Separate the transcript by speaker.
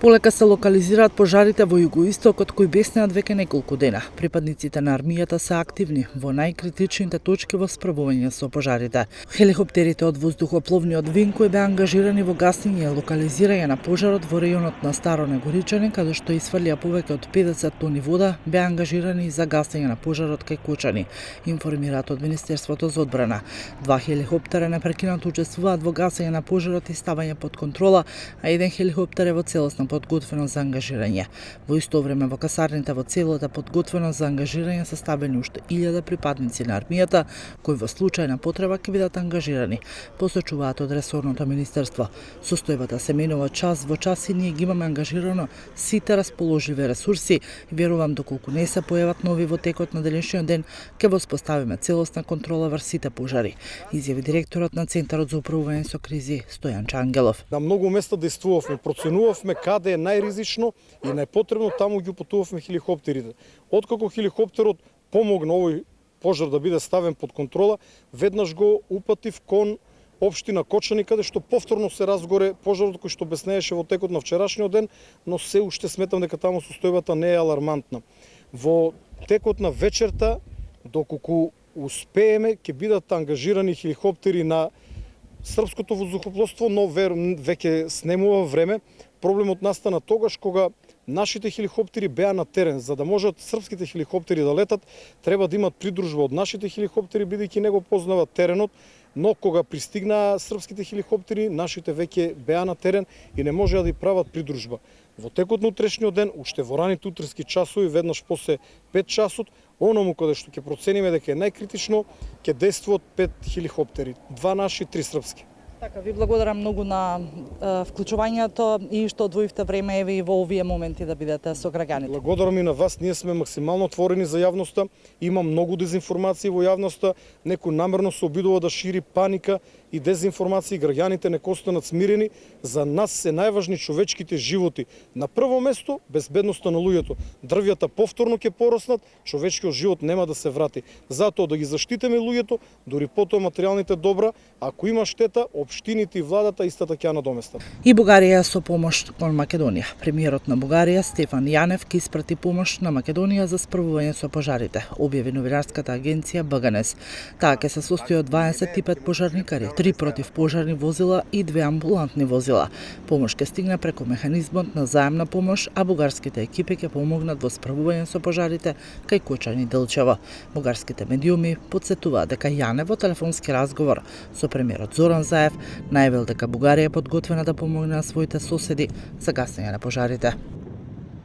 Speaker 1: Полека се локализираат пожарите во југоистокот кои беснеат веќе неколку дена. Припадниците на армијата се активни во најкритичните точки во справување со пожарите. Хеликоптерите од воздухопловниот Винкој беа ангажирани во гасење и локализирање на пожарот во рејонот на Старо Негоричани, каде што исфрлија повеќе од 50 тони вода, беа ангажирани и за гасење на пожарот кај Кочани, информираат од Министерството за одбрана. 2 хеликоптера непрекинато учествуваат во гасење на пожарот и ставање под контрола, а еден хеликоптер е во целосна подготвеност за ангажирање. Во исто време во касарните во целата подготвеност за ангажирање се ставени уште 1000 припадници на армијата, кои во случај на потреба ќе бидат ангажирани, посочуваат од ресорното министерство. Состојбата се менува час во час и ние ги имаме ангажирано сите расположливи ресурси и верувам доколку не се појават нови во текот на денешниот ден, ќе воспоставиме целосна контрола врз сите пожари, изјави директорот на Центарот за управување со кризи Стојан Чангелов.
Speaker 2: На многу места действувавме, проценувавме каде е најризично и најпотребно, таму ги упатувавме хеликоптерите. Откако хеликоптерот помогна овој пожар да биде ставен под контрола, веднаш го упатив кон општина Кочани, каде што повторно се разгоре пожарот кој што беснееше во текот на вчерашниот ден, но се уште сметам дека таму состојбата не е алармантна. Во текот на вечерта, доколку успееме, ќе бидат ангажирани хеликоптери на српското воздухопловство, но веќе снемува време. Проблемот настана тогаш кога нашите хеликоптери беа на терен. За да можат српските хеликоптери да летат, треба да имат придружба од нашите хеликоптери, бидејќи не го познават теренот, но кога пристигнаа српските хеликоптери, нашите веќе беа на терен и не можеа да прават придружба. Во текот на утрешниот ден, уште во раните утрески часови, веднаш после 5 часот, оному каде што ќе процениме дека е најкритично, ќе действуваат 5 хеликоптери, 2 наши, 3 српски.
Speaker 3: Така, ви благодарам многу на вклучувањето и што одвоивте време еве и во овие моменти да бидете со граѓаните.
Speaker 2: Благодарам и на вас, ние сме максимално отворени за јавноста, има многу дезинформации во јавноста, некој намерно се обидува да шири паника и дезинформации, граѓаните нека останат смирени. За нас се најважни човечките животи. На прво место, безбедноста на луѓето. Дрвјата повторно ќе пороснат, човечкиот живот нема да се врати. Затоа да ги заштитиме луѓето, дури потоа материјалните добра, ако има штета, општините и владата истата ќе ја надоместат.
Speaker 1: И Бугарија со помош кон Македонија. Премиерот на Бугарија Стефан Јанев ќе испрати помош на Македонија за справување со пожарите, објави новинарската агенција БГНЕС. Таа ќе се состои од 25 пожарникари, 3 противпожарни возила и 2 амбулантни возила. Помош ќе стигне преку механизмот на заемна помош, а бугарските екипи ќе помогнат во справување со пожарите кај Кочани и Делчево. Бугарските медиуми потсетуваат дека Јанев во телефонски разговор со премиерот Зоран Заев најавил дека Бугарија е подготвена да помогне на своите соседи за гасење на пожарите.